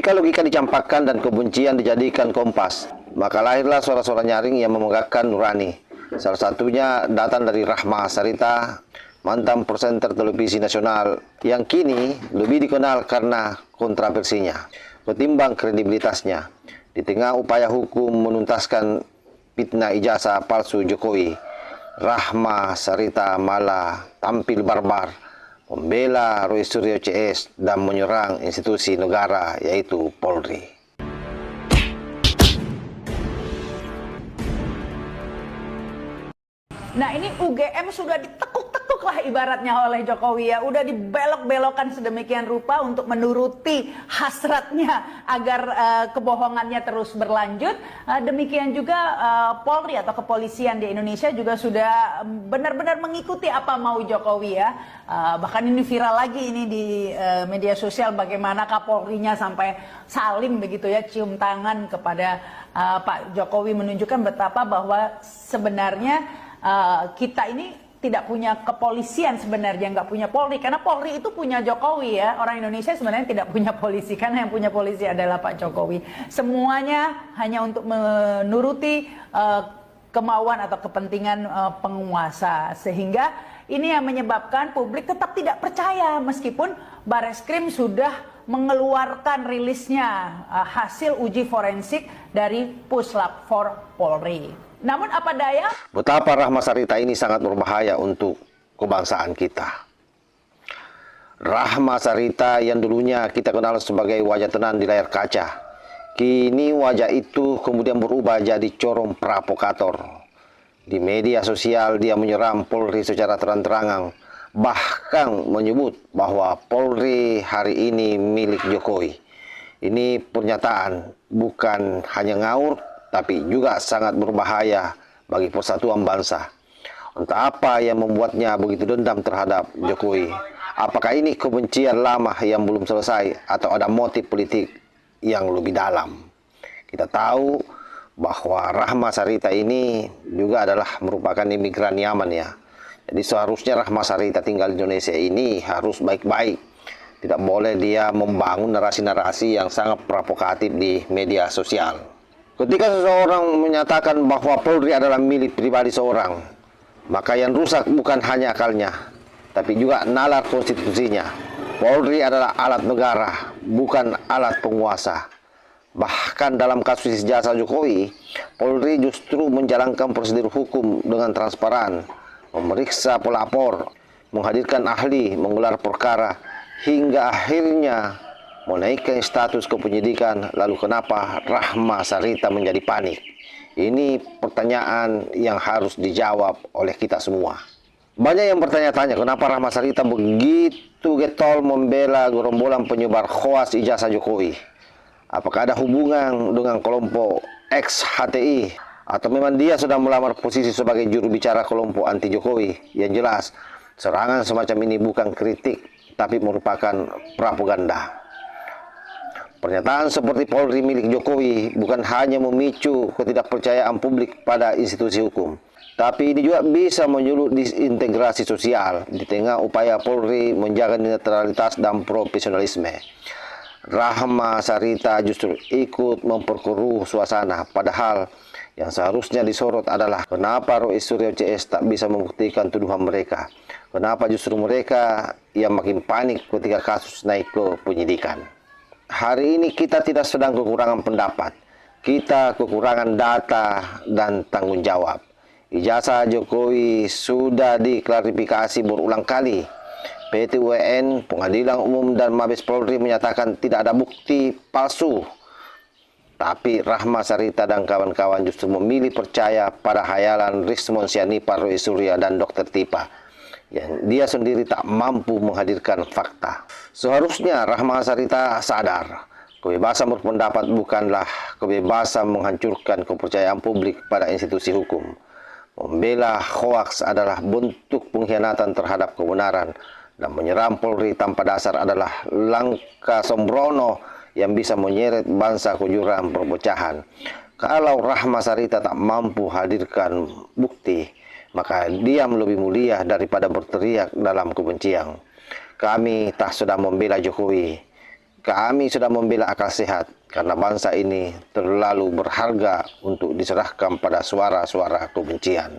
Ketika logika dicampakkan dan kebencian dijadikan kompas, maka lahirlah suara-suara nyaring yang memegahkan nurani. Salah satunya datang dari Rahma Sarita, mantan presenter televisi nasional yang kini lebih dikenal karena kontroversinya ketimbang kredibilitasnya. Di tengah upaya hukum menuntaskan fitnah ijazah palsu Jokowi, Rahma Sarita malah tampil barbar, membela Roy Suryo CS dan menyerang institusi negara yaitu Polri. Nah, ini UGM sudah ditekuk-tekuk lah ibaratnya oleh Jokowi ya. Udah dibelok-belokkan sedemikian rupa untuk menuruti hasratnya agar kebohongannya terus berlanjut. Demikian juga Polri atau kepolisian di Indonesia juga sudah benar-benar mengikuti apa mau Jokowi ya. Bahkan ini viral lagi ini di media sosial bagaimana Kapolrinya sampai salim begitu ya, cium tangan kepada Pak Jokowi, menunjukkan betapa bahwa sebenarnya kita ini tidak punya kepolisian sebenarnya, nggak punya Polri, karena Polri itu punya Jokowi ya. Orang Indonesia sebenarnya tidak punya polisi, karena yang punya polisi adalah Pak Jokowi. Semuanya hanya untuk menuruti kemauan atau kepentingan penguasa, sehingga ini yang menyebabkan publik tetap tidak percaya meskipun Bareskrim sudah mengeluarkan rilisnya hasil uji forensik dari Puslap 4 Polri. Namun apa daya, betapa Rahma Sarita ini sangat berbahaya untuk kebangsaan kita. Rahma Sarita yang dulunya kita kenal sebagai wajah tenang di layar kaca, kini wajah itu kemudian berubah jadi corong provokator. Di media sosial dia menyerang Polri secara terang-terangan, bahkan menyebut bahwa Polri hari ini milik Jokowi. Ini pernyataan bukan hanya ngawur, tapi juga sangat berbahaya bagi persatuan bangsa. Entah apa yang membuatnya begitu dendam terhadap Jokowi. Apakah ini kebencian lama yang belum selesai atau ada motif politik yang lebih dalam? Kita tahu bahwa Rahma Sarita ini juga adalah merupakan imigran Yaman ya. Jadi seharusnya Rahma Sarita tinggal di Indonesia ini harus baik-baik. Tidak boleh dia membangun narasi-narasi yang sangat provokatif di media sosial. Ketika seseorang menyatakan bahwa Polri adalah milik pribadi seorang, maka yang rusak bukan hanya akalnya, tapi juga nalar konstitusinya. Polri adalah alat negara, bukan alat penguasa. Bahkan dalam kasus ijazah Jokowi, Polri justru menjalankan prosedur hukum dengan transparan, memeriksa pelapor, menghadirkan ahli, menggelar perkara, hingga akhirnya menaikkan status kepenyidikan. Lalu kenapa Rahma Sarita menjadi panik? Ini pertanyaan yang harus dijawab oleh kita semua. Banyak yang bertanya-tanya kenapa Rahma Sarita begitu getol membela gerombolan penyebar hoaks ijazah Jokowi. Apakah ada hubungan dengan kelompok ex-HTI? Atau memang dia sudah melamar posisi sebagai juru bicara kelompok anti Jokowi? Yang jelas, serangan semacam ini bukan kritik, tapi merupakan propaganda. Pernyataan seperti Polri milik Jokowi bukan hanya memicu ketidakpercayaan publik pada institusi hukum, tapi ini juga bisa menyulut disintegrasi sosial di tengah upaya Polri menjaga netralitas dan profesionalisme. Rahma Sarita justru ikut memperkeruh suasana, padahal yang seharusnya disorot adalah kenapa Roy Suryo CS tak bisa membuktikan tuduhan mereka. Kenapa justru mereka yang makin panik ketika kasus naik ke penyidikan. Hari ini kita tidak sedang kekurangan pendapat, kita kekurangan data dan tanggung jawab. Ijazah Jokowi sudah diklarifikasi berulang kali. PT UN, Pengadilan Umum dan Mabes Polri menyatakan tidak ada bukti palsu. Tapi Rahma Sarita dan kawan-kawan justru memilih percaya pada hayalan Rismon Sianipar, Roy Suryo dan Dr. Tipa, yang dia sendiri tak mampu menghadirkan fakta. Seharusnya Rahma Sarita sadar, kebebasan berpendapat bukanlah kebebasan menghancurkan kepercayaan publik pada institusi hukum. Membela hoaks adalah bentuk pengkhianatan terhadap kebenaran, dan menyerang Polri tanpa dasar adalah langkah sembrono yang bisa menyeret bangsa ke jurang perpecahan. Kalau Rahma Sarita tak mampu hadirkan bukti, maka diam lebih mulia daripada berteriak dalam kebencian. Kami tak sedang membela Jokowi, Kami sudah membela akal sehat karena bangsa ini terlalu berharga untuk diserahkan pada suara-suara kebencian.